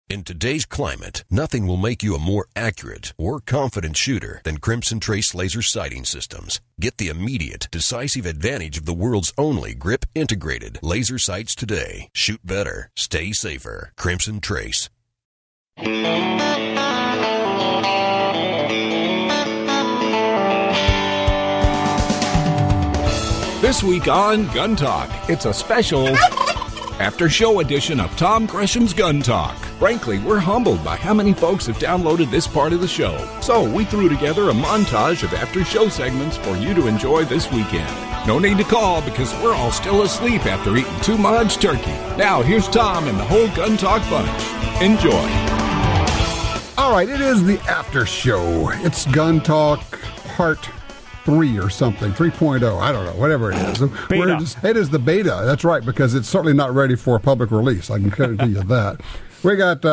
In today's climate, nothing will make you a more accurate or confident shooter than Crimson Trace laser sighting systems. Get the immediate, decisive advantage of the world's only grip-integrated laser sights today. Shoot better. Stay safer. Crimson Trace. This week on Gun Talk, it's a special after-show edition of Tom Gresham's Gun Talk. Frankly, we're humbled by how many folks have downloaded this part of the show. So we threw together a montage of after-show segments for you to enjoy this weekend. No need to call because we're all still asleep after eating too much turkey. Now, here's Tom and the whole Gun Talk bunch. Enjoy. All right, it is the after show. It's Gun Talk Part 3 or something, 3.0, I don't know, whatever it is. It is the beta, that's right, because it's certainly not ready for public release. I can guarantee you that. We got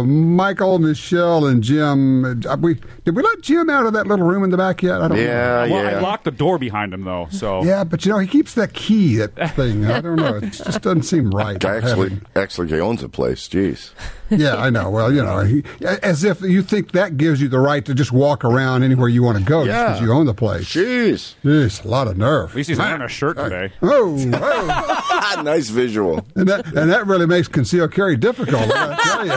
Michael, Michelle, and Jim. Did we let Jim out of that little room in the back yet? I don't know. Well, I locked the door behind him, though. So yeah, but he keeps that key, that thing. I don't know. It just doesn't seem right. Actually, he owns the place. Jeez. Yeah, I know. Well, as if you think that gives you the right to just walk around anywhere you want to go just because you own the place. Jeez, a lot of nerve. At least he's wearing a shirt today. Oh. Nice visual. And that really makes concealed carry difficult, I tell you.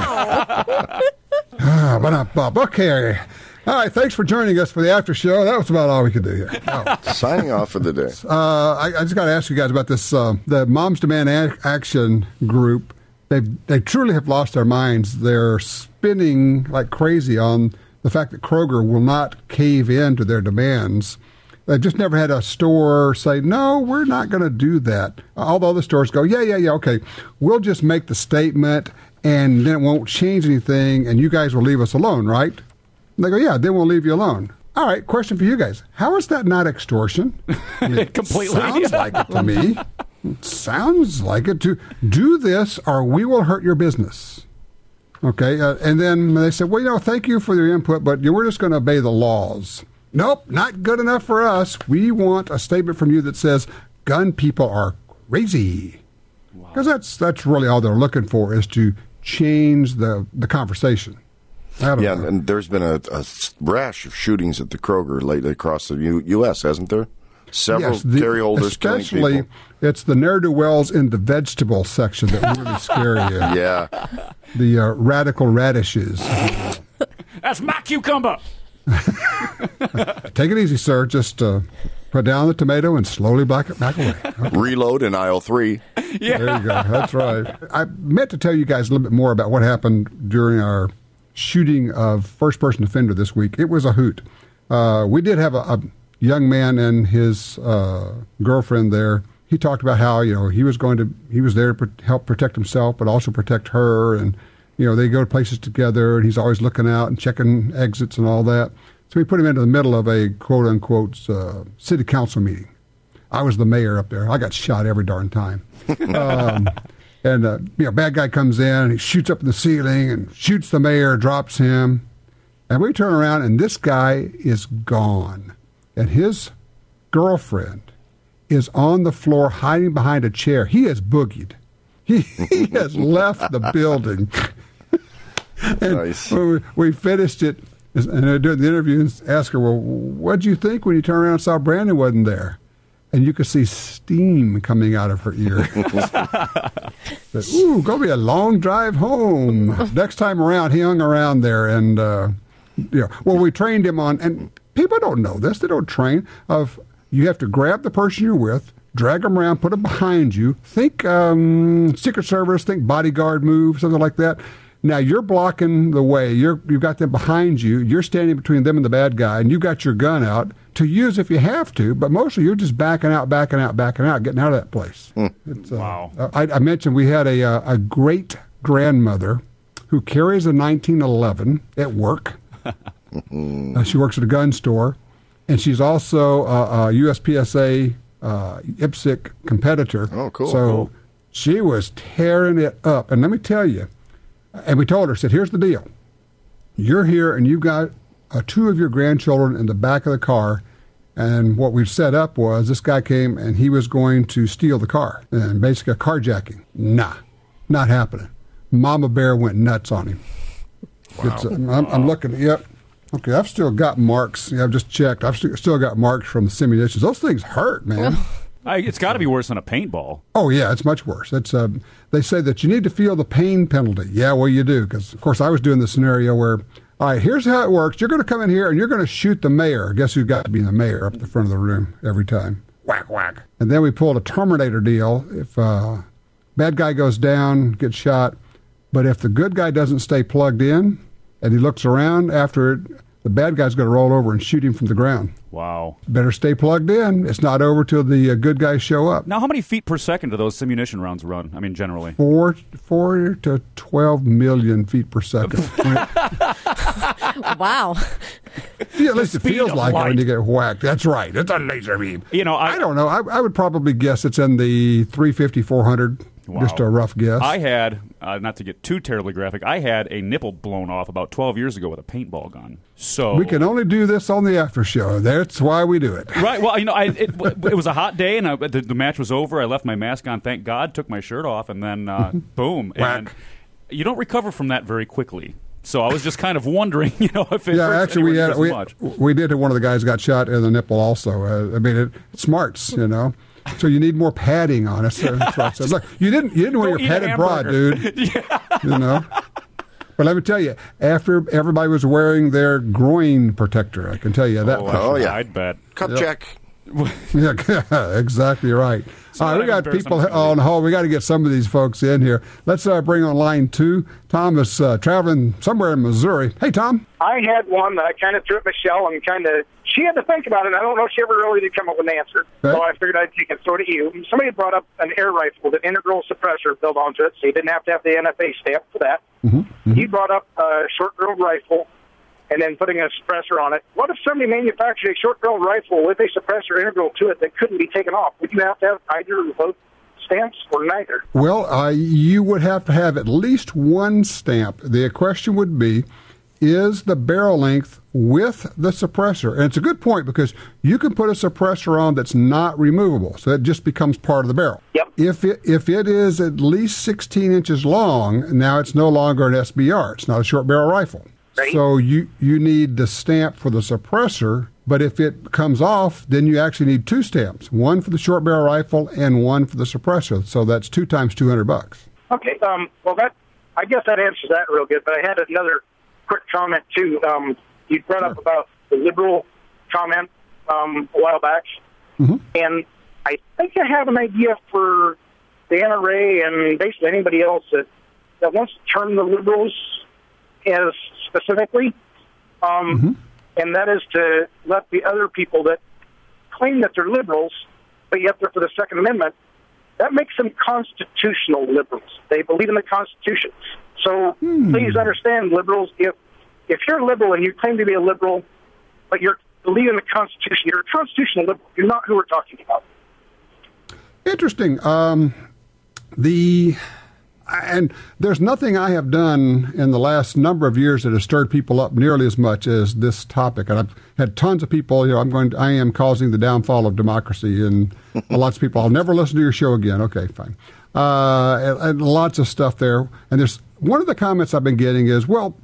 Okay. All right, thanks for joining us for the after show. That was about all we could do here. Signing off for the day. I just got to ask you guys about this. The Moms Demand Action group, they truly have lost their minds. They're spinning like crazy on the fact that Kroger will not cave in to their demands. They've just never had a store say, no, we're not going to do that. All the other stores go, yeah, okay. We'll just make the statement, and then it won't change anything, and you guys will leave us alone, right? And they go, yeah, then we'll leave you alone. All right, question for you guys. How is that not extortion? I mean, completely. Sounds like it to me. It sounds like it to do this, or we will hurt your business. Okay, and then they said, well, thank you for your input, but we're just going to obey the laws. Nope, not good enough for us. We want a statement from you that says gun people are crazy. Because that's really all they're looking for, is to change the conversation. And there's been a rash of shootings at the Kroger lately across the U.S., hasn't there? Several carry holders killing people. Especially, it's the ne'er-do-wells in the vegetable section that really scare you. Yeah. The radical radishes. That's my cucumber. Take it easy, sir. Just put down the tomato and slowly back away. Okay. Reload in aisle 3. Yeah. There you go. That's right. I meant to tell you guys a little bit more about what happened during our shooting of first-person offender this week. It was a hoot. We did have a young man and his girlfriend there. He talked about how he was there to help protect himself, but also protect her, and they go to places together, and he's always looking out and checking exits and all that. So we put him into the middle of a quote-unquote city council meeting. I was the mayor up there. I got shot every darn time. Bad guy comes in, he shoots up in the ceiling and shoots the mayor, drops him. And we turn around, and this guy is gone. And his girlfriend is on the floor hiding behind a chair. He has boogied. He has left the building. And nice. When we finished it, and during the interview, asked her, well, what'd you think when you turned around and saw Brandon wasn't there? And you could see steam coming out of her ear. Said, ooh, gonna be a long drive home. Next time around, he hung around there, and we trained him on, and people don't know this, they don't train, you have to grab the person you're with, drag them around, put them behind you, think Secret Service, think bodyguard move, something like that. Now, you're blocking the way. You've got them behind you. You're standing between them and the bad guy, and you've got your gun out to use if you have to, but mostly you're just backing out, getting out of that place. Wow. I mentioned we had a great-grandmother who carries a 1911 at work. She works at a gun store, and she's also a USPSA IPSC competitor. Oh, cool. So she was tearing it up. And let me tell you, and we told her, said, here's the deal. You're here, and you've got two of your grandchildren in the back of the car, and what we've set up was this guy came, and he was going to steal the car, and basically a carjacking. Nah, not happening. Mama Bear went nuts on him. Wow. I'm looking. Yep. Okay, I've still got marks. I've just checked. I've still got marks from the simulations. Those things hurt, man. It's got to be worse than a paintball. Oh, yeah, it's much worse. It's they say that you need to feel the pain penalty. Yeah, well, you do, because, of course, I was doing the scenario where, all right, here's how it works. You're going to come in here, and you're going to shoot the mayor. Guess who's got to be the mayor up at the front of the room every time? Whack, whack. And then we pulled a Terminator deal. If bad guy goes down, gets shot, but if the good guy doesn't stay plugged in and he looks around after it, the bad guy's going to roll over and shoot him from the ground. Wow. Better stay plugged in. It's not over till the good guys show up. Now, how many feet per second do those simunition rounds run? I mean, generally. 4 to 12 million feet per second. Wow. Yeah, at least it feels like it when you get whacked. That's right. It's a laser beam. I don't know. I would probably guess it's in the 350, 400. Wow. Just a rough guess. I had, not to get too terribly graphic, I had a nipple blown off about 12 years ago with a paintball gun. So we can only do this on the after show. That's why we do it. Right. Well, it was a hot day, and the match was over. I left my mask on, thank God, took my shirt off, and then boom. Whack. And you don't recover from that very quickly. So I was just kind of wondering, if it yeah, hurts actually, we did. One of the guys got shot in the nipple also. I mean, it smarts, So you need more padding on it. So look, you didn't wear your padded bra, dude. Yeah. But let me tell you, after everybody was wearing their groin protector, I can tell you that. Oh yeah, I'd bet. Cup check. Yeah, exactly right. All right, we got people on hold. We got to get some of these folks in here. Let's bring on line 2. Tom is traveling somewhere in Missouri. Hey, Tom. I had one that I kind of threw at Michelle, and she had to think about it. I don't know if she ever really did come up with an answer. Okay. So I figured I'd take it sort of you. Somebody brought up an air rifle with an integral suppressor built onto it, so you didn't have to have the NFA stamp for that. Mm-hmm. He brought up a short-barreled rifle and then putting a suppressor on it. What if somebody manufactured a short-barreled rifle with a suppressor integral to it that couldn't be taken off? Would you have to have either of both stamps or neither? Well, you would have to have at least one stamp. The question would be, is the barrel length with the suppressor? And it's a good point because you can put a suppressor on that's not removable, so it just becomes part of the barrel. Yep. If it is at least 16 inches long, now it's no longer an SBR. It's not a short barrel rifle. Right. So you need the stamp for the suppressor, but if it comes off, then you actually need 2 stamps, one for the short barrel rifle and one for the suppressor. So that's 2 times $200. Okay. Well, I guess that answers that real good. But I had another quick comment too. You brought up about the liberal comment a while back, and I think I have an idea for the NRA and basically anybody else that wants to term the liberals as specifically, and that is to let the other people that claim that they're liberals, but yet they're for the Second Amendment, that makes them constitutional liberals. They believe in the Constitution. So please understand, liberals, if you're a liberal and you claim to be a liberal, but you're believing in the Constitution, you're a constitutional liberal. You're not who we're talking about. Interesting. And there's nothing I have done in the last number of years that has stirred people up nearly as much as this topic. And I've had tons of people, I am causing the downfall of democracy, and lots of people, I'll never listen to your show again. Okay, fine. And lots of stuff there. And there's one of the comments I've been getting is, well,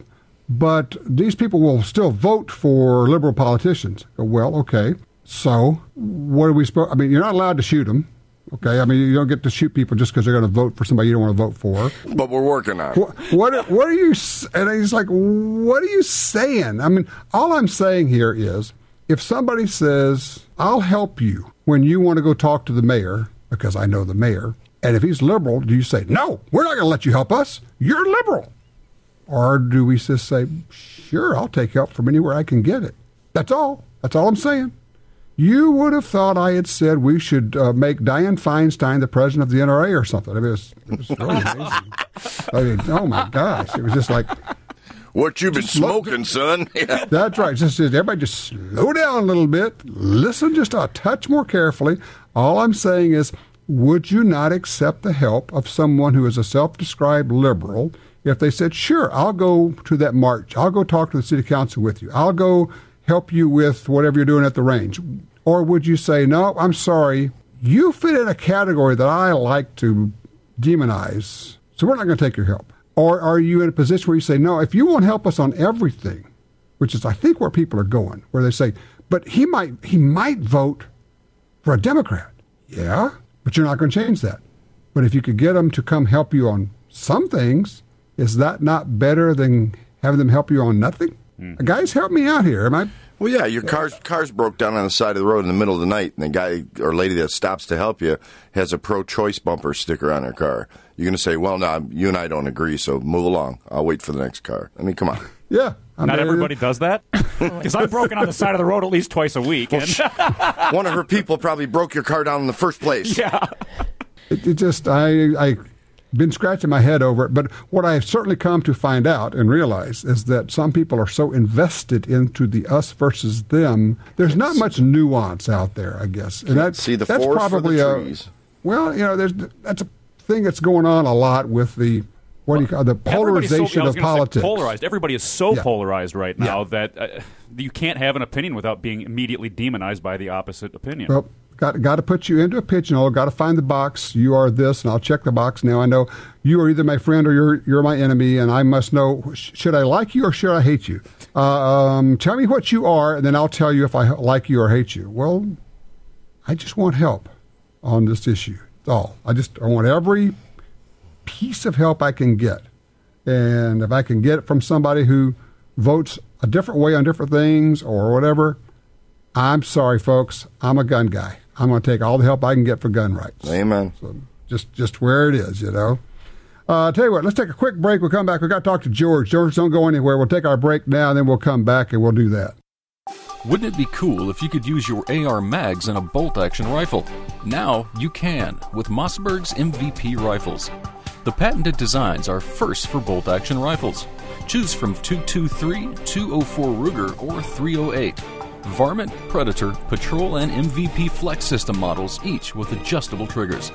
but these people will still vote for liberal politicians. Well, okay. So what are we supposed? I mean, you're not allowed to shoot them. Okay, I mean, you don't get to shoot people just because they're going to vote for somebody you don't want to vote for. But we're working on it. What are you? And he's like, what are you saying? I mean, all I'm saying here is, if somebody says, I'll help you when you want to go talk to the mayor, because I know the mayor, and if he's liberal, do you say, no, we're not going to let you help us. You're liberal. Or do we just say, sure, I'll take help from anywhere I can get it. That's all. That's all I'm saying. You would have thought I had said we should make Dianne Feinstein the president of the NRA or something. I mean, it was really amazing. I mean, oh my gosh. It was just like, what you been smoking, son? Yeah. That's right. Everybody just slow down a little bit. Listen just a touch more carefully. All I'm saying is, would you not accept the help of someone who is a self-described liberal if they said, sure, I'll go to that march. I'll go talk to the city council with you. I'll go help you with whatever you're doing at the range? Or would you say, no, I'm sorry, you fit in a category that I like to demonize, so we're not going to take your help. Or are you in a position where you say, no, if you won't help us on everything, which is, I think, where people are going, where they say, but he might vote for a Democrat. Yeah, but you're not going to change that. But if you could get them to come help you on some things, is that not better than having them help you on nothing? Guys, help me out here. Am I? Well, yeah, your car's broke down on the side of the road in the middle of the night, and the guy or lady that stops to help you has a pro-choice bumper sticker on their car. You're going to say, well, no, you and I don't agree, so move along. I'll wait for the next car. I mean, come on. Yeah. Not everybody does that. Because I've broken on the side of the road at least twice a week. Well, one of her people probably broke your car down in the first place. Yeah. It just, I've been scratching my head over it. But what I've certainly come to find out and realize is that some people are so invested into the us versus them, there's not much nuance out there, I guess. And that's probably for the trees. Well, that's a thing that's going on a lot with the the polarization of politics. Polarized. Everybody is so polarized right now that you can't have an opinion without being immediately demonized by the opposite opinion. Well, got to put you into a pigeonhole. Got to find the box. You are this, and I'll check the box. Now I know you are either my friend or you're my enemy, and I must know, should I like you or should I hate you? Tell me what you are, and then I'll tell you if I like you or hate you. Well, I just want help on this issue. That's all. I want every piece of help I can get. And if I can get it from somebody who votes a different way on different things or whatever, I'm sorry, folks. I'm a gun guy. I'm going to take all the help I can get for gun rights. Amen. So just where it is, Tell you what, let's take a quick break. We'll come back. We've got to talk to George. George, don't go anywhere. We'll take our break now, and then we'll come back, and we'll do that. Wouldn't it be cool if you could use your AR mags in a bolt-action rifle? Now you can with Mossberg's MVP rifles. The patented designs are first for bolt-action rifles. Choose from 223, 204 Ruger, or 308. Varmint, Predator, Patrol, and MVP Flex System models, each with adjustable triggers.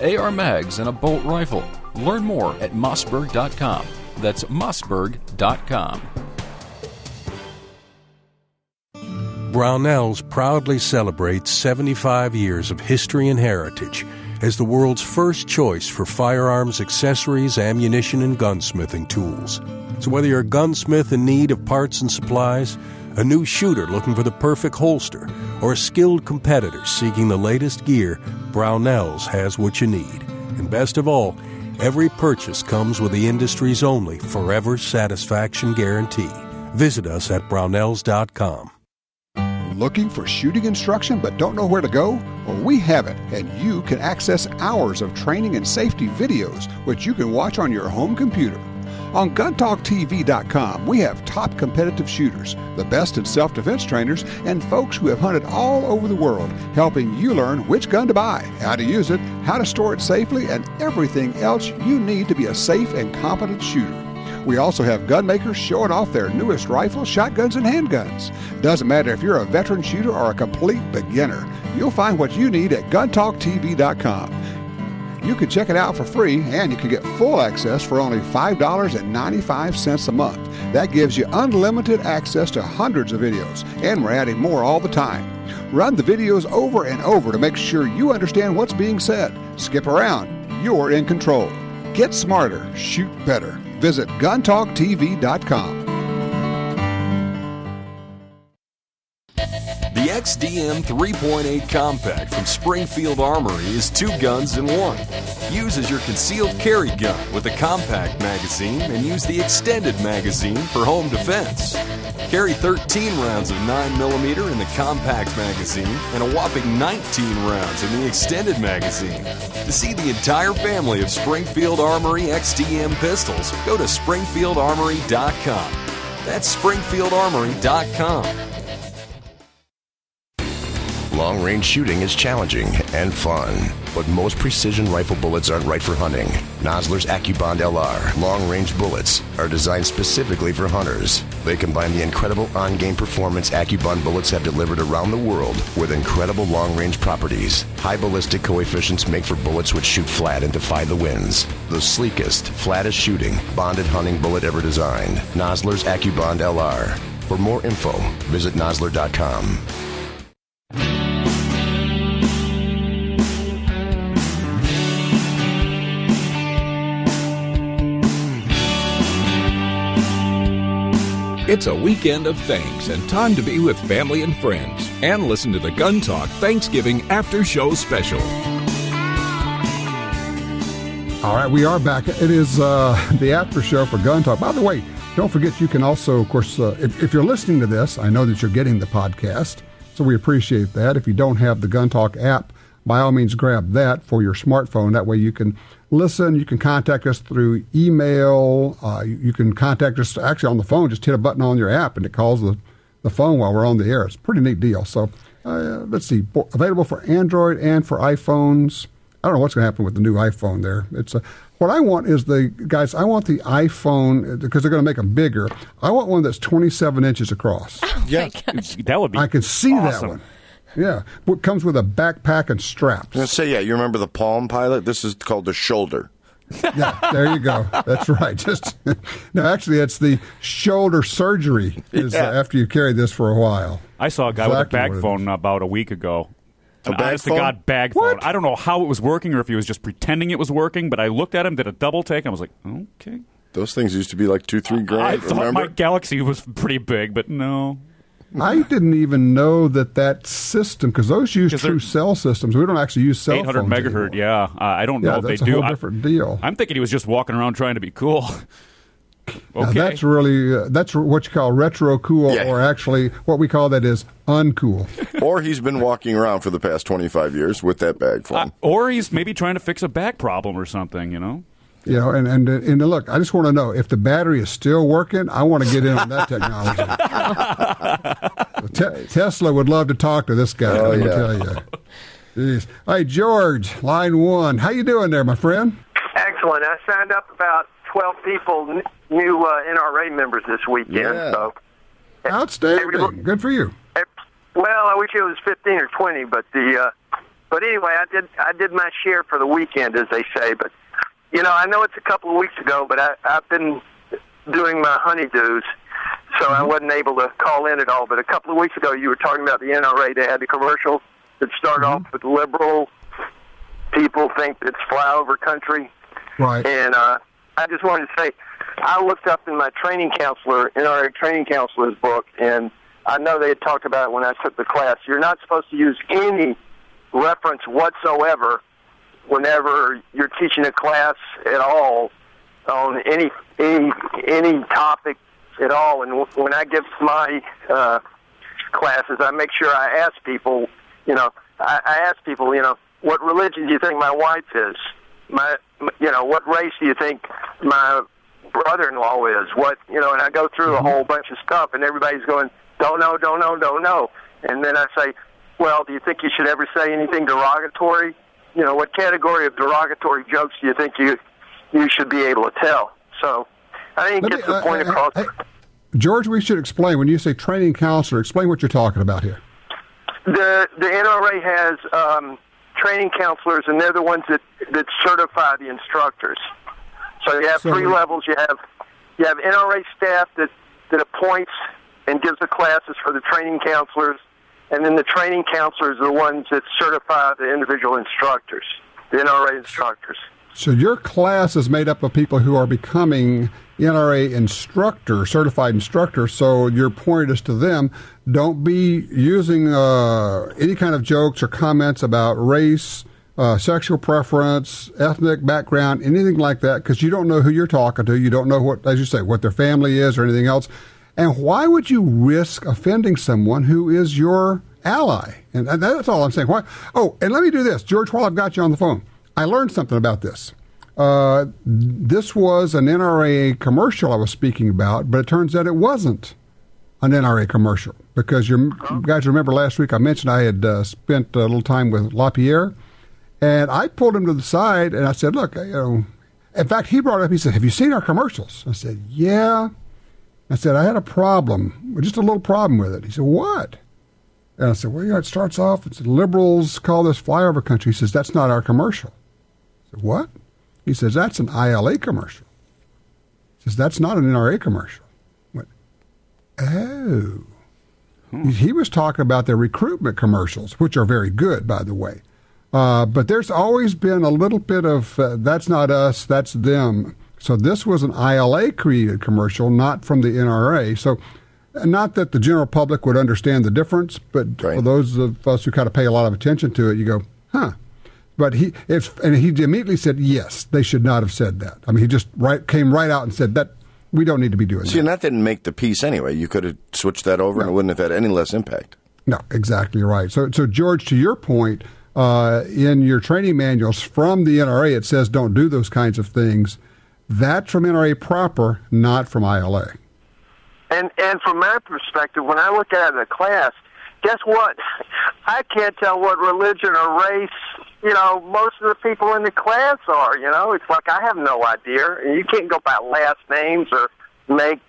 AR mags and a bolt rifle. Learn more at Mossberg.com. That's Mossberg.com. Brownells proudly celebrates 75 years of history and heritage as the world's first choice for firearms, accessories, ammunition, and gunsmithing tools. So whether you're a gunsmith in need of parts and supplies, a new shooter looking for the perfect holster, or a skilled competitor seeking the latest gear, Brownells has what you need. And best of all, every purchase comes with the industry's only forever satisfaction guarantee. Visit us at Brownells.com. Looking for shooting instruction but don't know where to go? Well, we have it, and you can access hours of training and safety videos, which you can watch on your home computer. On GunTalkTV.com, we have top competitive shooters, the best in self-defense trainers, and folks who have hunted all over the world, helping you learn which gun to buy, how to use it, how to store it safely, and everything else you need to be a safe and competent shooter. We also have gun makers showing off their newest rifles, shotguns, and handguns. Doesn't matter if you're a veteran shooter or a complete beginner, you'll find what you need at GunTalkTV.com. You can check it out for free, and you can get full access for only $5.95 a month. That gives you unlimited access to hundreds of videos, and we're adding more all the time. Run the videos over and over to make sure you understand what's being said. Skip around. You're in control. Get smarter. Shoot better. Visit GunTalkTV.com. The XDM 3.8 Compact from Springfield Armory is 2 guns in 1. Use as your concealed carry gun with a compact magazine and use the extended magazine for home defense. Carry 13 rounds of 9mm in the compact magazine and a whopping 19 rounds in the extended magazine. To see the entire family of Springfield Armory XDM pistols, go to SpringfieldArmory.com. That's SpringfieldArmory.com. Long-range shooting is challenging and fun, but most precision rifle bullets aren't right for hunting. Nosler's AccuBond LR long-range bullets are designed specifically for hunters. They combine the incredible on-game performance AccuBond bullets have delivered around the world with incredible long-range properties. High ballistic coefficients make for bullets which shoot flat and defy the winds. The sleekest, flattest shooting, bonded hunting bullet ever designed. Nosler's AccuBond LR. For more info, visit Nosler.com. It's a weekend of thanks and time to be with family and friends. And listen to the Gun Talk Thanksgiving After Show Special. All right, we are back. It is the after show for Gun Talk. By the way, don't forget you can also, of course, if you're listening to this, I know that you're getting the podcast, so we appreciate that. If you don't have the Gun Talk app, by all means, grab that for your smartphone. That way you can listen. You can contact us through email. You can contact us actually on the phone. Just hit a button on your app, and it calls the phone while we're on the air. It's a pretty neat deal. So let's see. Available for Android and for iPhones. I don't know what's going to happen with the new iPhone there. It's what I want is I want the iPhone, because they're going to make them bigger. I want one that's 27 inches across. Oh, my gosh. That would be I can see awesome. that one. Yeah. It comes with a backpack and straps. I was going to say, you remember the Palm Pilot? This is called the shoulder. Yeah, there you go. That's right. No, actually, it's the shoulder surgery after you carry this for a while. I saw a guy with a bag phone about a week ago. A bag honest to phone? God, bag phone. I don't know how it was working or if he was just pretending it was working, but I looked at him, did a double take, and I was like, okay. Those things used to be like $2-3 grand. I thought remember? my Galaxy was pretty big, but no. I didn't even know that system, because those use true cell systems. We don't actually use cell 800 phones megahertz, anymore. yeah. I don't know if they that's do. a whole different deal. I'm thinking he was just walking around trying to be cool. Now, Okay. that's really that's what you call retro cool, or actually what we call that is uncool. Or he's been walking around for the past 25 years with that bag phone. Or he's maybe trying to fix a back problem or something, you know? You know, and look, I just want to know if the battery is still working. I want to get in on that technology. Tesla would love to talk to this guy. Let me tell you. Jeez. Hey, George, line one. How you doing there, my friend? Excellent. I signed up about 12 people, new NRA members this weekend. Yeah. So, outstanding. Good for you. Well, I wish it was 15 or 20, but anyway, I did my share for the weekend, as they say. But you know, I know it's a couple of weeks ago, but I've been doing my honeydews, so I wasn't able to call in at all. But a couple of weeks ago, you were talking about the NRA. They had the commercial that started off with liberal people think it's flyover country. Right. And I just wanted to say, I looked up in my training counselor, NRA training counselor's book, and I know they had talked about it when I took the class. You're not supposed to use any reference whatsoever whenever you're teaching a class at all on any topic at all. And when I give my classes, I make sure I ask people, I ask people, what religion do you think my wife is? What race do you think my brother-in-law is? And I go through a whole bunch of stuff, and everybody's going, don't know. And then I say, well, do you think you should ever say anything derogatory? What category of derogatory jokes do you think you should be able to tell? So I didn't get the point across. George, we should explain, when you say training counselor, explain what you're talking about here. The NRA has training counselors, and they're the ones that certify the instructors. So you have three levels. You have NRA staff that appoints and gives the classes for the training counselors, and then the training counselors are the ones that certify the individual instructors, the NRA instructors. So your class is made up of people who are becoming NRA instructors, certified instructors, so your point is to them, don't be using any kind of jokes or comments about race, sexual preference, ethnic background, anything like that, because you don't know who you're talking to. You don't know what, as you say, what their family is or anything else. And why would you risk offending someone who is your ally? And that's all I'm saying. Why? Oh, and let me do this. George, while I've got you on the phone, I learned something about this. This was an NRA commercial I was speaking about, but it turns out it wasn't an NRA commercial, because you guys remember last week I mentioned I had spent a little time with LaPierre, and I pulled him to the side and I said, look, in fact, he brought it up, he said, have you seen our commercials? I said, yeah. I said, I had a problem, just a little problem with it. He said, what? And I said, well, it starts off, it's liberals call this flyover country. He says, that's not our commercial. I said, what? He says, that's an ILA commercial. He says, that's not an NRA commercial. I went, oh. He was talking about their recruitment commercials, which are very good, by the way. But there's always been a little bit of, that's not us, that's them So this was an ILA-created commercial, not from the NRA. So not that the general public would understand the difference, but for those of us who kind of pay a lot of attention to it, you go, huh. But he immediately said, yes, they should not have said that. I mean, he just came right out and said that we don't need to be doing that. See, and that didn't make the piece anyway. You could have switched that over and it wouldn't have had any less impact. No, exactly right. So George, to your point, in your training manuals from the NRA, it says don't do those kinds of things. That's from NRA proper, not from ILA. And from my perspective, when I look at it in a class, guess what? I can't tell what religion or race, most of the people in the class are, It's like I have no idea. And you can't go by last names or make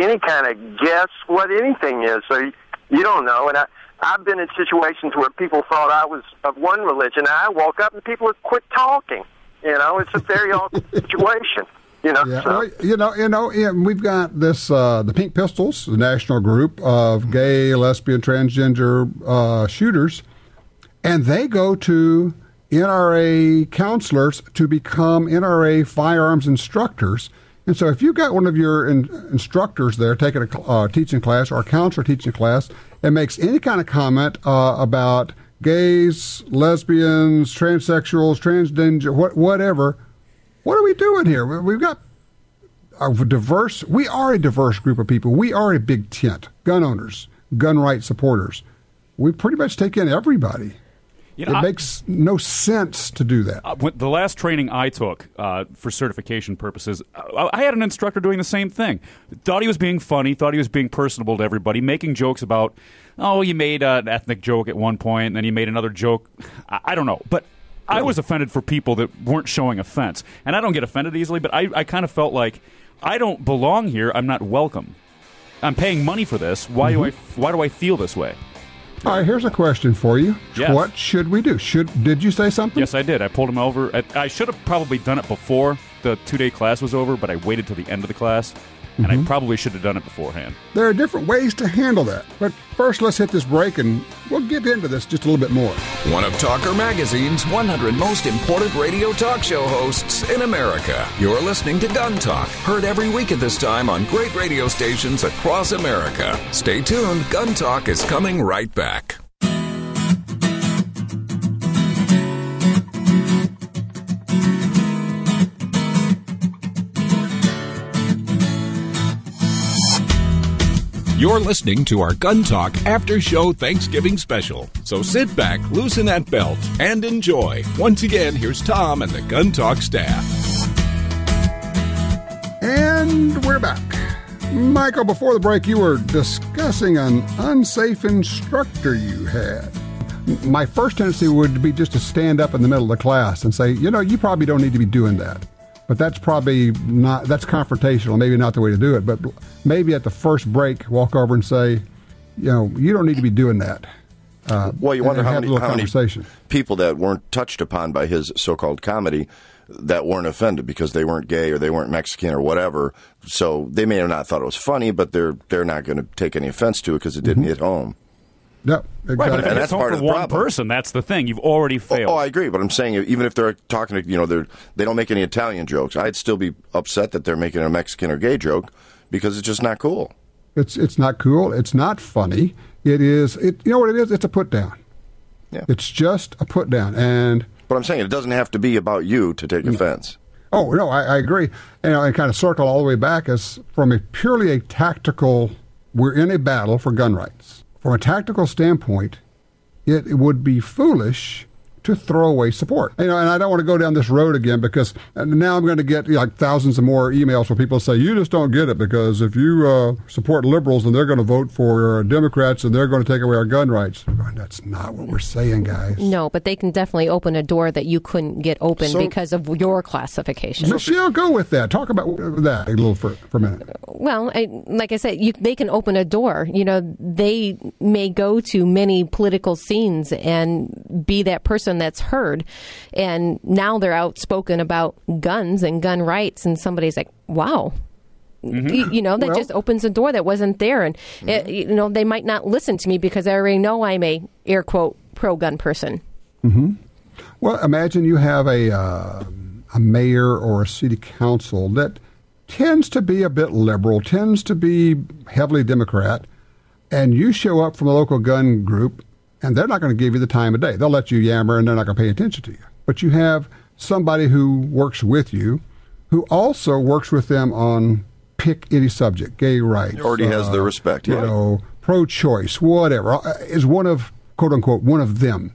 any kind of guess what anything is. So you don't know. And I've been in situations where people thought I was of one religion, and I walk up and people would quit talking. It's a very awkward situation. Yeah. So. We've got this, the Pink Pistols, the national group of gay, lesbian, transgender shooters, and they go to NRA counselors to become NRA firearms instructors. And so if you've got one of your instructors there taking a teaching class or a counselor teaching class and makes any kind of comment about gays, lesbians, transsexuals, transgender, whatever, what are we doing here? We've got we are a diverse group of people. We are a big tent, gun owners, gun rights supporters. We pretty much take in everybody. It makes no sense to do that. The last training I took for certification purposes, I had an instructor doing the same thing. Thought he was being funny, thought he was being personable to everybody, making jokes about, you made an ethnic joke at one point, and then you made another joke. I don't know. But I was offended for people that weren't showing offense. And I don't get offended easily, but I kind of felt like I don't belong here. I'm not welcome. I'm paying money for this. Why do I feel this way? All right, here's a question for you. Yes. What should we do? Did you say something? Yes, I did. I pulled him over. I should have probably done it before the 2-day class was over, but I waited till the end of the class, and I probably should have done it beforehand. There are different ways to handle that. But first, let's hit this break, and we'll get into this just a little bit more. One of Talker Magazine's 100 most important radio talk show hosts in America. You're listening to Gun Talk, heard every week at this time on great radio stations across America. Stay tuned. Gun Talk is coming right back. You're listening to our Gun Talk After Show Thanksgiving Special. So sit back, loosen that belt, and enjoy. Once again, here's Tom and the Gun Talk staff. And we're back. Michael, before the break, you were discussing an unsafe instructor you had. My first tendency would be just to stand up in the middle of the class and say, you probably don't need to be doing that. But that's probably not, that's confrontational, maybe not the way to do it. But maybe at the first break, walk over and say, you don't need to be doing that. Well, you wonder how many people that weren't touched upon by his so-called comedy that weren't offended because they weren't gay or they weren't Mexican or whatever. So they may have not thought it was funny, but they're not going to take any offense to it because it didn't hit home. Yep, exactly. Right, but if and it's that's part for of the one problem. person, that's the thing. You've already failed. Oh, I agree, but I'm saying even if they're talking to, they don't make any Italian jokes, I'd still be upset that they're making a Mexican or gay joke because it's just not cool. It's not cool. It's not funny. It is. You know what it is? It's a put down. Yeah. It's just a put down. But I'm saying it doesn't have to be about you to take offense. Oh no, I agree. And kind of circle all the way back as from purely a tactical. We're in a battle for gun rights. From a tactical standpoint, it would be foolish to throw away support. And I don't want to go down this road again because now I'm going to get thousands of more emails where people say, you just don't get it because if you support liberals, then they're going to vote for Democrats and they're going to take away our gun rights. That's not what we're saying, guys. No, but they can definitely open a door that you couldn't get open because of your classification. Michelle, go with that. Talk about that a little for a minute. Well, like I said, they can open a door. They may go to many political scenes and be that person that's heard, and now they're outspoken about guns and gun rights, and somebody's like, wow. That just opens a door that wasn't there, and they might not listen to me because I already know I'm a air quote pro-gun person. Well, imagine you have a a mayor or a city council that tends to be a bit liberal, tends to be heavily Democrat, and you show up from a local gun group, and they're not going to give you the time of day. They'll let you yammer, and they're not going to pay attention to you. But you have somebody who works with you, who also works with them on pick any subject, gay rights. Already has their respect. You know, pro-choice, whatever, is one of, quote unquote, one of them.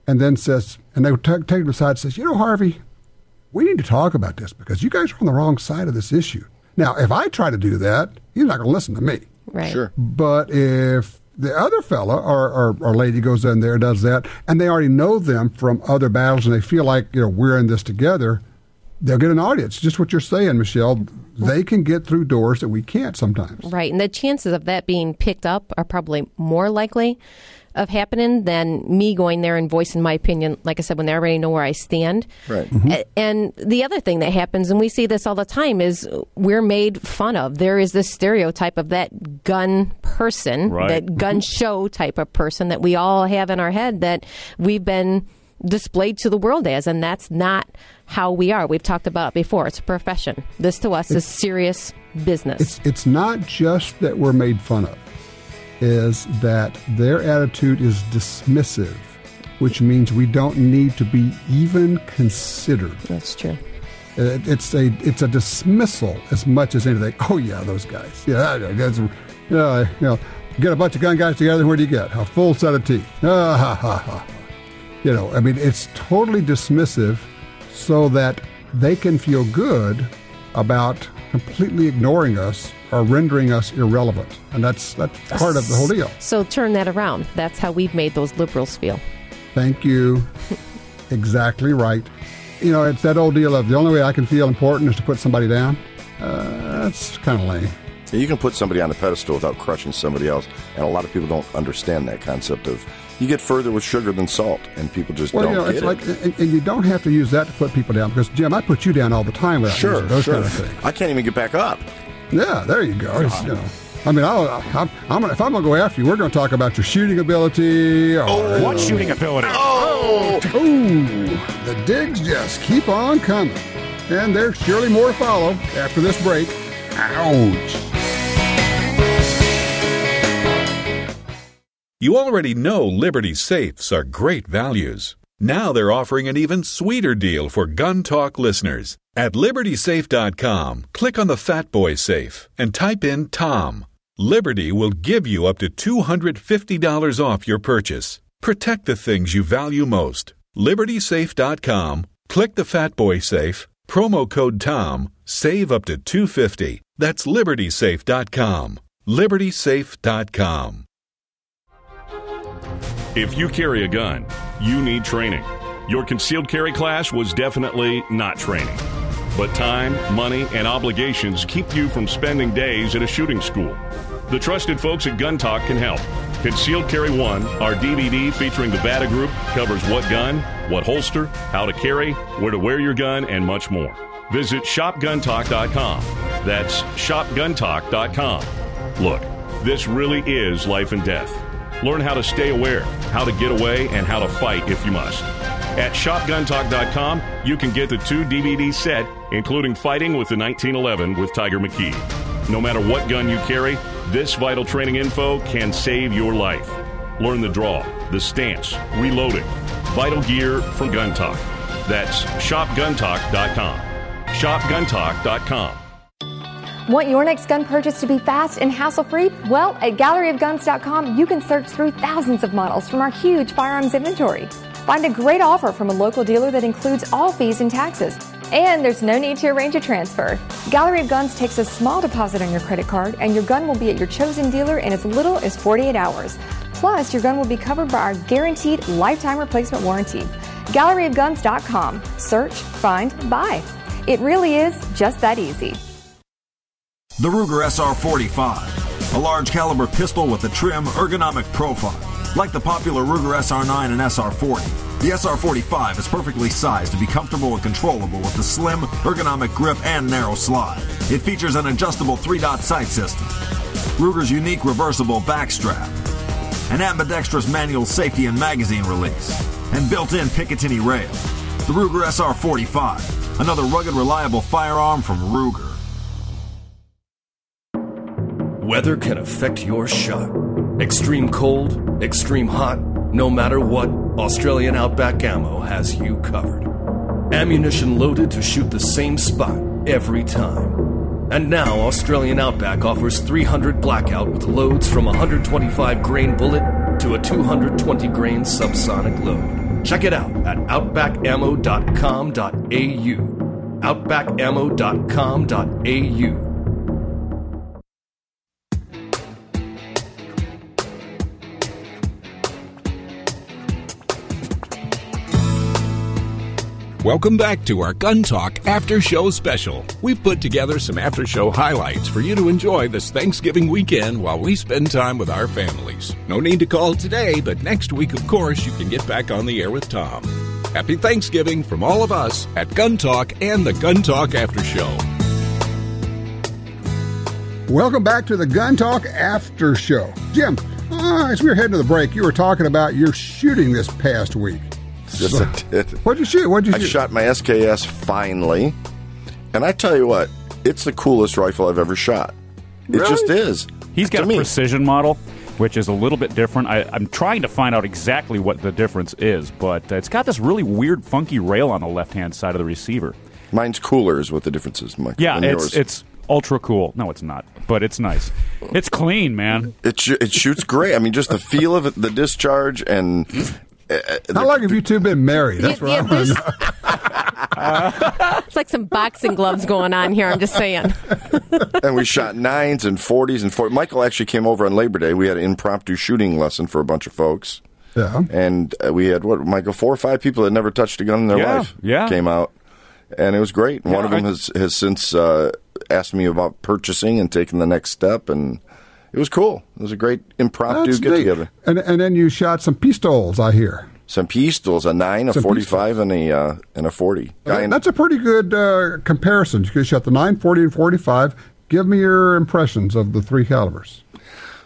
And then says, and they take him aside and says, Harvey, we need to talk about this because you guys are on the wrong side of this issue. Now, if I try to do that, he's not going to listen to me. Right. Sure. But if the other fella or lady goes in there and does that, and they already know them from other battles and they feel like, we're in this together, they'll get an audience. Just what you're saying, Michelle. They can get through doors that we can't sometimes. Right. And the chances of that being picked up are probably more likely of happening than me going there and voicing my opinion, like I said, when they already know where I stand. Right. Mm-hmm. And the other thing that happens, and we see this all the time, is we're made fun of. There is this stereotype of that gun person, right. that gun show type of person that we all have in our head that we've been displayed to the world as, and that's not how we are. We've talked about it before. It's a profession. This to us is serious business. It's not just that we're made fun of. Is that their attitude is dismissive, which means we don't need to be even considered. That's true. It's a dismissal as much as anything. Oh yeah, those guys. Yeah, that's, get a bunch of gun guys together. Where do you get a full set of teeth? It's totally dismissive, so that they can feel good about completely ignoring us or rendering us irrelevant. And that's part of the whole deal. So turn that around. That's how we've made those liberals feel. Thank you. Exactly right. It's that old deal of the only way I can feel important is to put somebody down. That's kind of lame. You can put somebody on a pedestal without crushing somebody else, and a lot of people don't understand that concept of you get further with sugar than salt, and people just don't get it's it. like, and you don't have to use that to put people down, because, Jim, I put you down all the time without using those kind of things. I can't even get back up. Yeah, there you go. If I'm going to go after you, we're going to talk about your shooting ability. What shooting ability? Oh, the digs just keep on coming. And there's surely more to follow after this break. Ouch. You already know Liberty Safes are great values. Now they're offering an even sweeter deal for Gun Talk listeners. At LibertySafe.com, click on the Fat Boy Safe and type in Tom. Liberty will give you up to $250 off your purchase. Protect the things you value most. LibertySafe.com, click the Fat Boy Safe, promo code Tom, save up to $250. That's LibertySafe.com. LibertySafe.com. If you carry a gun, you need training. Your concealed carry class was definitely not training. But time, money, and obligations keep you from spending days at a shooting school. The trusted folks at Gun Talk can help. Concealed Carry 1, our DVD featuring the VADA group, covers what gun, what holster, how to carry, where to wear your gun, and much more. Visit shopguntalk.com. That's shopguntalk.com. Look, this really is life and death. Learn how to stay aware, how to get away, and how to fight if you must. At shopguntalk.com, you can get the 2 DVD set, including Fighting with the 1911 with Tiger McKee. No matter what gun you carry, this vital training info can save your life. Learn the draw, the stance, reloading, vital gear from Gun Talk. That's shopguntalk.com. Shopguntalk.com. Want your next gun purchase to be fast and hassle-free? Well, at galleryofguns.com, you can search through thousands of models from our huge firearms inventory. Find a great offer from a local dealer that includes all fees and taxes. And there's no need to arrange a transfer. Gallery of Guns takes a small deposit on your credit card, and your gun will be at your chosen dealer in as little as 48 hours. Plus, your gun will be covered by our guaranteed lifetime replacement warranty. GalleryofGuns.com. Search, find, buy. It really is just that easy. The Ruger SR45, a large caliber pistol with a trim, ergonomic profile. Like the popular Ruger SR9 and SR40, the SR45 is perfectly sized to be comfortable and controllable with a slim, ergonomic grip and narrow slide. It features an adjustable 3-dot sight system, Ruger's unique reversible back strap, an ambidextrous manual safety and magazine release, and built-in Picatinny rail. The Ruger SR45, Another rugged, reliable firearm from Ruger. Weather can affect your shot. Extreme cold, extreme hot, no matter what, Australian Outback Ammo has you covered. Ammunition loaded to shoot the same spot every time. And now Australian Outback offers 300 Blackout with loads from a 125 grain bullet to a 220 grain subsonic load. Check it out at outbackammo.com.au. outbackammo.com.au. Welcome back to our Gun Talk After Show special. We've put together some after show highlights for you to enjoy this Thanksgiving weekend while we spend time with our families. No need to call today, but next week, of course, you can get back on the air with Tom. Happy Thanksgiving from all of us at Gun Talk and the Gun Talk After Show. Welcome back to the Gun Talk After Show. Jim, as we were heading to the break, you were talking about your shooting this past week. Yes, I did. What'd you shoot? I shot my SKS finally, and I tell you what, it's the coolest rifle I've ever shot. It just is. He's got a precision model, which is a little bit different. I'm trying to find out exactly what the difference is, but it's got this really weird, funky rail on the left-hand side of the receiver. Mine's cooler is what the difference is, Mike. Yeah, it's ultra cool. No, it's not, but it's nice. It's clean, man. It shoots great. I mean, just the feel of it, the discharge, and... How long have you two been married? That's what I want to know. It's like some boxing gloves going on here, I'm just saying. And we shot 9s and 40s and 40s. Michael actually came over on Labor Day. We had an impromptu shooting lesson for a bunch of folks. Yeah. And we had, Michael, 4 or 5 people that had never touched a gun in their life came out. And it was great. And one of them has since asked me about purchasing and taking the next step, and it was cool. It was a great impromptu get-together. And then you shot some pistols, I hear. Some pistols, a 9, a 45, and a 40. That's a pretty good comparison. You shot the 9, 40, and 45. Give me your impressions of the 3 calibers.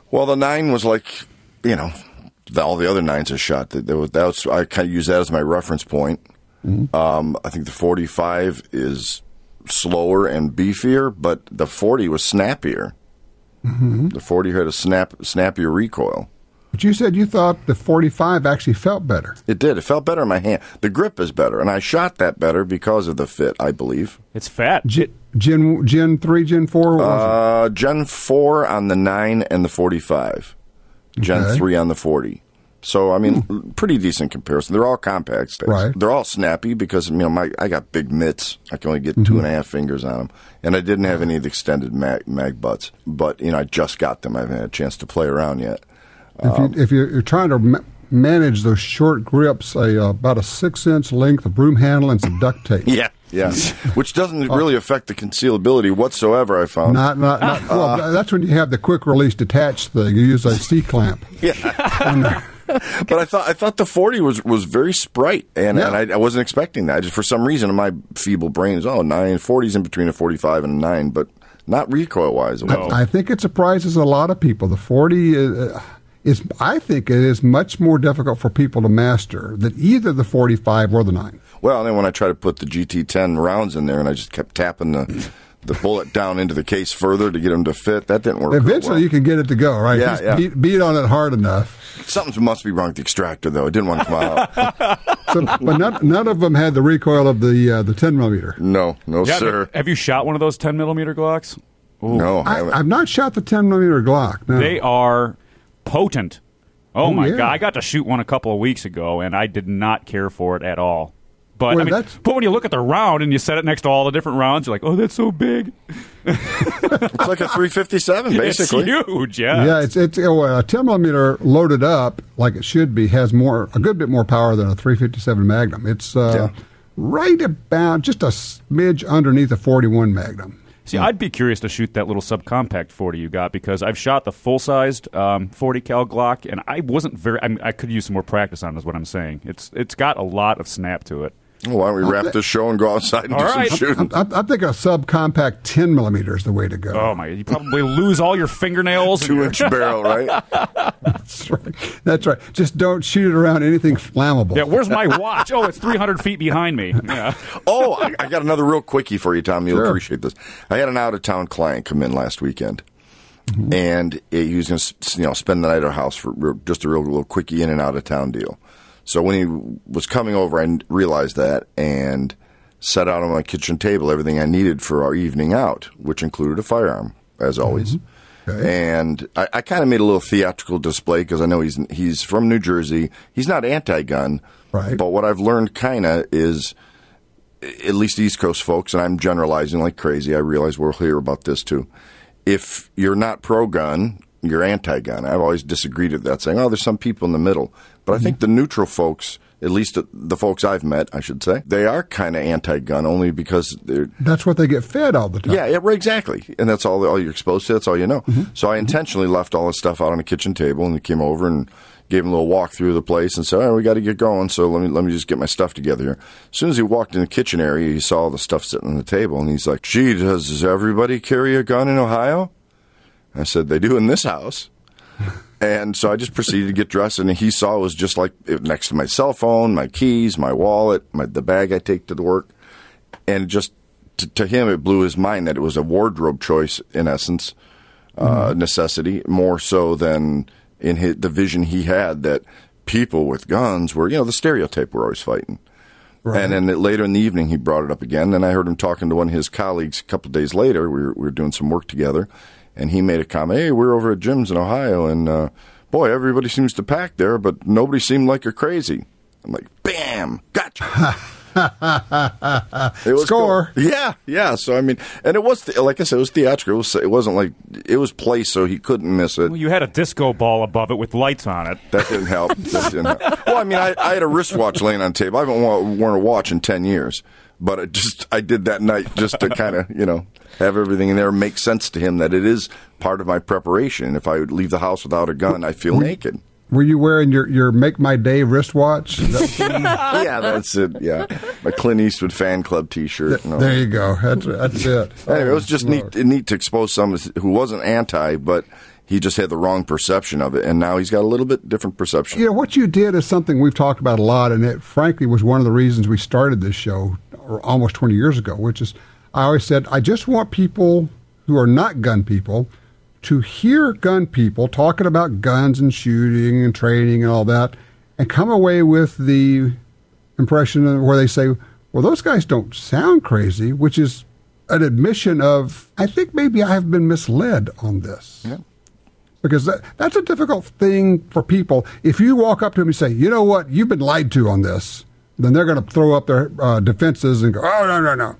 Well, the 9 was like, all the other 9s I shot. I kind of use that as my reference point. Mm-hmm. I think the 45 is slower and beefier, but the 40 was snappier. Mm-hmm. The 40 had a snappier recoil. But you said you thought the 45 actually felt better. It did. It felt better in my hand. The grip is better, and I shot that better because of the fit, I believe. It's fat. Gen 3, Gen 4? What was it? Gen 4 on the 9 and the 45. Gen 3 on the 40. So, I mean, pretty decent comparison. They're all compact sticks. Right. They're all snappy because, I got big mitts. I can only get 2.5 fingers on them. And I didn't have any of the extended mag butts. But, I just got them. I haven't had a chance to play around yet. If you're trying to manage those short grips, about a 6-inch length of broom handle and some duct tape. Yeah. Which doesn't really affect the concealability whatsoever, I found. Not well, that's when you have the quick release detach thing. You use a C-clamp. Yeah. But I thought the 40 was very sprite, and I wasn't expecting that. Just for some reason, in my feeble brain is 40's in between a 45 and a 9, but not recoil-wise. I think it surprises a lot of people. The 40 I think it is much more difficult for people to master than either the 45 or the 9. Well, and then when I try to put the GT10 rounds in there, and I just kept tapping the bullet down into the case further to get them to fit, that didn't work. Eventually, you can get it to go, right? Yeah, Beat on it hard enough. Something must be wrong with the extractor, though. It didn't want to come out. But none of them had the recoil of the 10 millimeter. No, sir. Have you shot one of those 10 millimeter Glocks? Ooh. No, I've not shot the 10 millimeter Glock. No. They are potent. Oh my God! I got to shoot one a couple of weeks ago, and I did not care for it at all. But but when you look at the round and you set it next to all the different rounds, you're like, "Oh, that's so big." It's like a 357, basically. It's huge, yeah. Yeah, it's a 10 millimeter loaded up like it should be has a good bit more power than a 357 Magnum. It's right about just a smidge underneath a 41 Magnum. See, I'd be curious to shoot that little subcompact 40 you got because I've shot the full-sized 40 cal Glock, and I wasn't I could use some more practice on it, is what I'm saying. It's got a lot of snap to it. Well, why don't we wrap this show and go outside and do some shooting? I'm thinking a subcompact 10 millimeter is the way to go. Oh, my. You probably lose all your fingernails. 2-inch barrel, right? That's right. Just don't shoot it around anything flammable. Yeah, where's my watch? Oh, it's 300 feet behind me. Yeah. Oh, I got another real quickie for you, Tom. You'll Sure. appreciate this. I had an out-of-town client come in last weekend, and he was going to spend the night at our house for just a real little quickie in and out-of-town deal. So when he was coming over, I realized that and set out on my kitchen table everything I needed for our evening out, which included a firearm, as always. Okay. And I kind of made a little theatrical display because I know he's from New Jersey. He's not anti-gun, right? But what I've learned kind of is, at least East Coast folks, and I'm generalizing like crazy, I realize we'll hear about this too. If you're not pro-gun, you're anti-gun. I've always disagreed with that, saying, oh, there's some people in the middle. But I think the neutral folks, at least the folks I've met, I should say, they are kind of anti-gun only because that's what they get fed all the time. Yeah, right, exactly. And that's all you're exposed to. That's all you know. So I intentionally left all this stuff out on the kitchen table, and he came over and gave him a little walk through the place and said, all right, we got to get going, so let me just get my stuff together here. As soon as he walked in the kitchen area, he saw all the stuff sitting on the table, and he's like, gee, does everybody carry a gun in Ohio? I said, they do in this house. And so I just proceeded to get dressed, and he saw it was just like next to my cell phone, my keys, my wallet, the bag I take to the work. And just to him, it blew his mind that it was a wardrobe choice, in essence, necessity, more so than in the vision he had that people with guns were, the stereotype we're always fighting. Right. And then later in the evening, he brought it up again, and I heard him talking to one of his colleagues a couple of days later. We were doing some work together. And he made a comment, hey, we're over at Jim's in Ohio, and boy, everybody seems to pack there, but nobody seemed like a crazy. I'm like, bam, gotcha. It was Score. Cool. Yeah. So, I mean, and it was, like I said, it was theatrical. It wasn't like, it was placed so he couldn't miss it. Well, you had a disco ball above it with lights on it. That didn't help. Well, I mean, I had a wristwatch laying on the table. I haven't worn a watch in 10 years. But I did that night just to kind of, have everything in there make sense to him that it is part of my preparation. If I would leave the house without a gun, I feel naked. Were you wearing your Make My Day wristwatch? Yeah, that's it. Yeah, my Clint Eastwood fan club T-shirt. There you go. That's it. Anyway, it was just neat to expose someone who wasn't anti, but he just had the wrong perception of it, and now he's got a little bit different perception. What you did is something we've talked about a lot, and it frankly was one of the reasons we started this show almost 20 years ago, which is I always said, I just want people who are not gun people to hear gun people talking about guns and shooting and training and all that, and come away with the impression where they say, well, those guys don't sound crazy, which is an admission of, I think maybe I have been misled on this. Yeah. Because that's a difficult thing for people. If you walk up to them and say, you know what, you've been lied to on this, then they're going to throw up their defenses and go, oh, no.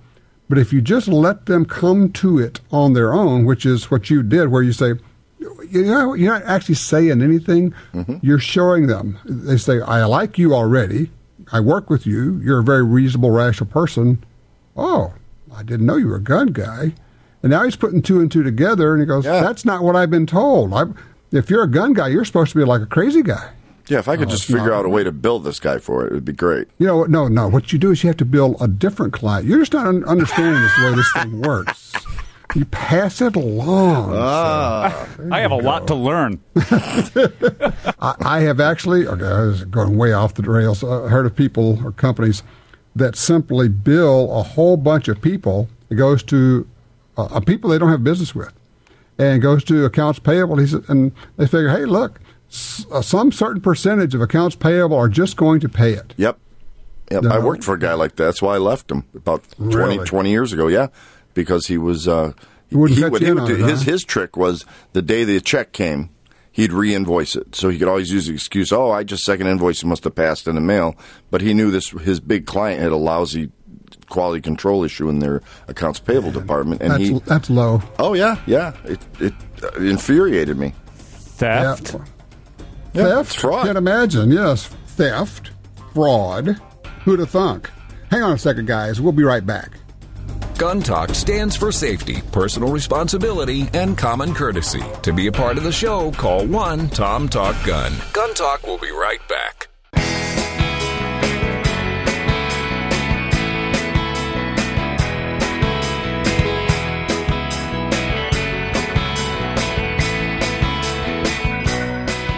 But if you just let them come to it on their own, which is what you did, where you say, you're not actually saying anything, you're showing them. They say, I like you already. I work with you. You're a very reasonable, rational person. Oh, I didn't know you were a gun guy. And now he's putting two and two together, and he goes, that's not what I've been told. If you're a gun guy, you're supposed to be like a crazy guy. Yeah, if I could just figure out a way to build this guy for it would be great. No. What you do is you have to build a different client. You're just not understanding the way this thing works. You pass it along. I have a lot to learn. I have actually, I was going way off the rails, heard of people or companies that simply bill a whole bunch of people. It goes to people they don't have business with, and goes to accounts payable. And they figure, hey, look, some certain percentage of accounts payable are just going to pay it. Yep. I worked for a guy like that. That's why I left him about 20 years ago. Yeah, because he was his trick was the day the check came, he'd re-invoice it. So he could always use the excuse, I just second invoice must have passed in the mail. But he knew his big client had a lousy quality control issue in their accounts payable department, and that's low. Oh yeah. It infuriated me. Theft. Theft? Fraud. Can't imagine. Yes. Theft. Fraud. Who'd have thunk? Hang on a second, guys. We'll be right back. Gun Talk stands for safety, personal responsibility, and common courtesy. To be a part of the show, call 1-TOM-TALK-GUN. Gun Talk will be right back.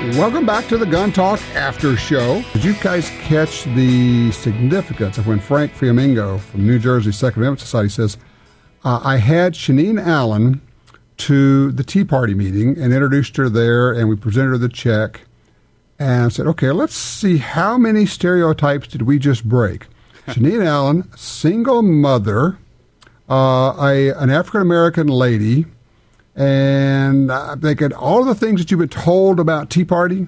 Welcome back to the Gun Talk After Show. Did you guys catch the significance of when Frank Fiamingo from New Jersey Second Amendment Society says, I had Shanine Allen to the Tea Party meeting and introduced her there, and we presented her the check and said, okay, let's see how many stereotypes did we just break. Shanine Allen, single mother, an African-American lady, and I'm thinking all the things that you've been told about Tea Party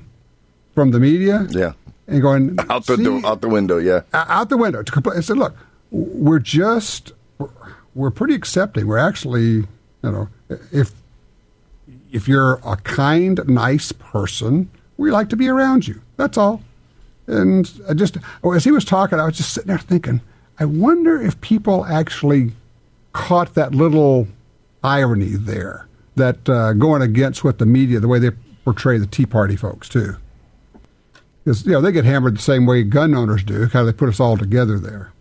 from the media. Yeah. And going... Out the window, yeah. Out the window. I said, look, we're pretty accepting. We're actually, if you're a kind, nice person, we like to be around you. That's all. And as he was talking, I was just sitting there thinking, I wonder if people actually caught that little irony there, that going against what the media, the way they portray the Tea Party folks, too. Because, they get hammered the same way gun owners do, kind of they put us all together there.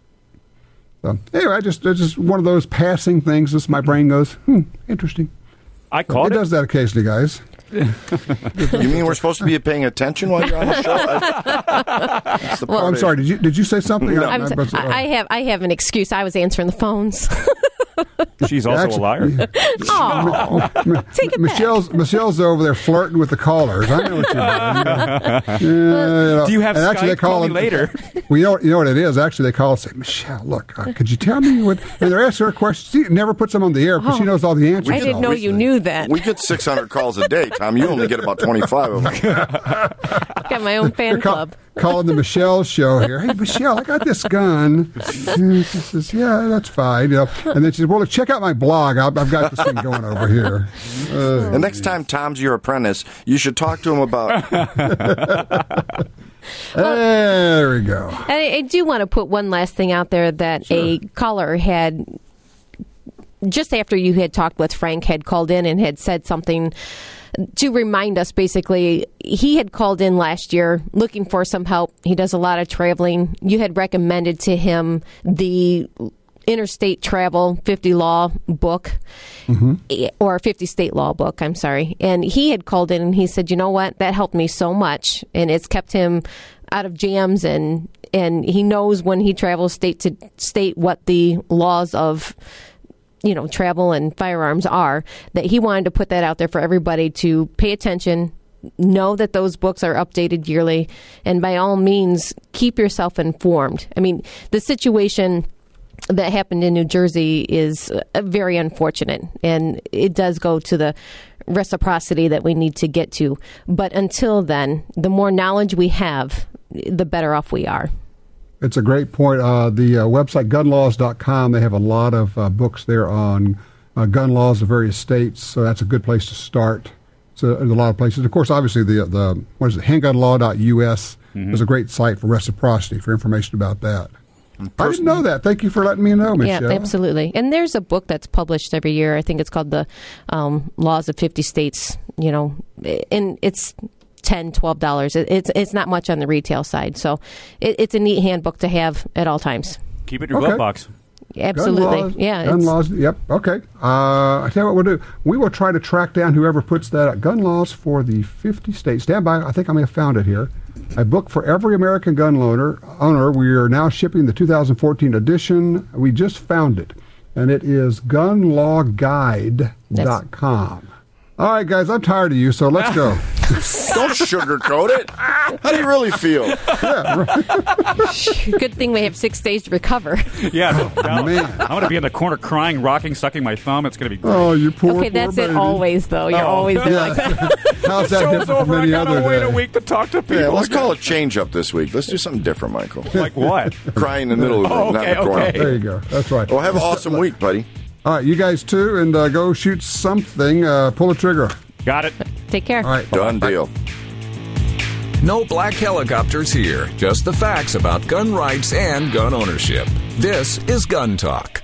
So, anyway, it's just one of those passing things. This my brain goes, interesting. I caught it. It does that occasionally, guys. You mean we're supposed to be paying attention while you're on the show? I'm sorry. Did you say something? No. I have an excuse. I was answering the phones. She's also a liar. Oh, take it back. Michelle's over there flirting with the callers. I know what you're doing. Do you have Skype? Call me later. Well, you know what it is. Actually, they call and say, Michelle, look, could you tell me what? And they're asking her questions. She never puts them on the air because she knows all the answers. I didn't know you knew that. We get 600 calls a day, Tom. You only get about 25 of them. I've got my own fan club. Calling the Michelle show here. Hey, Michelle, I got this gun. She says, yeah, that's fine. And then she says, well, check out my blog. I've got this thing going over here. The next time Tom's your apprentice, you should talk to him about... There we go. And I do want to put one last thing out there that a caller had, just after you had talked with Frank, had called in and had said something to remind us. Basically, he had called in last year looking for some help. He does a lot of traveling. You had recommended to him the Interstate Travel 50 Law book, or 50 State Law book, I'm sorry. And he had called in and he said, you know what, that helped me so much. And it's kept him out of jams, and he knows when he travels state to state what the laws of travel and firearms are, that he wanted to put that out there for everybody to pay attention, know that those books are updated yearly, and by all means, keep yourself informed. I mean, the situation that happened in New Jersey is very unfortunate, and it does go to the reciprocity that we need to get to. But until then, the more knowledge we have, the better off we are. It's a great point. The website gunlaws.com, they have a lot of books there on gun laws of various states, so that's a good place to start. So there's a lot of places. Of course, obviously, the handgunlaw.us is a great site for reciprocity, for information about that. I didn't know that. Thank you for letting me know, Michelle. Yeah, absolutely. And there's a book that's published every year. I think it's called the Laws of 50 States, and it's $10, $12. It's not much on the retail side. So it's a neat handbook to have at all times. Keep it in your glove box. Absolutely. Gun laws. Yep. Okay. I tell you what we'll do. We will try to track down whoever puts that at Gun Laws for the 50 states. Stand by. I think I may have found it here. A book for every American gun owner. We are now shipping the 2014 edition. We just found it, and it is gunlawguide.com. All right, guys, I'm tired of you, so let's go. Don't sugarcoat it. How do you really feel? Yeah, right. Good thing we have 6 days to recover. Yeah, man. I'm going to be in the corner crying, rocking, sucking my thumb. It's going to be great. Oh, you poor that's baby. it always, though. You're always there like that. How's that Show's different over. from any I other gotta wait day? a week to talk to people. Yeah, let's call it change up this week. Let's do something different, Michael. Like what? Cry in the middle of the room, not in the corner. There you go. That's right. Well, have an awesome week, buddy. All right, you guys too, and go shoot something. Pull the trigger. Got it. Take care. All right. Done deal. No black helicopters here, just the facts about gun rights and gun ownership. This is Gun Talk.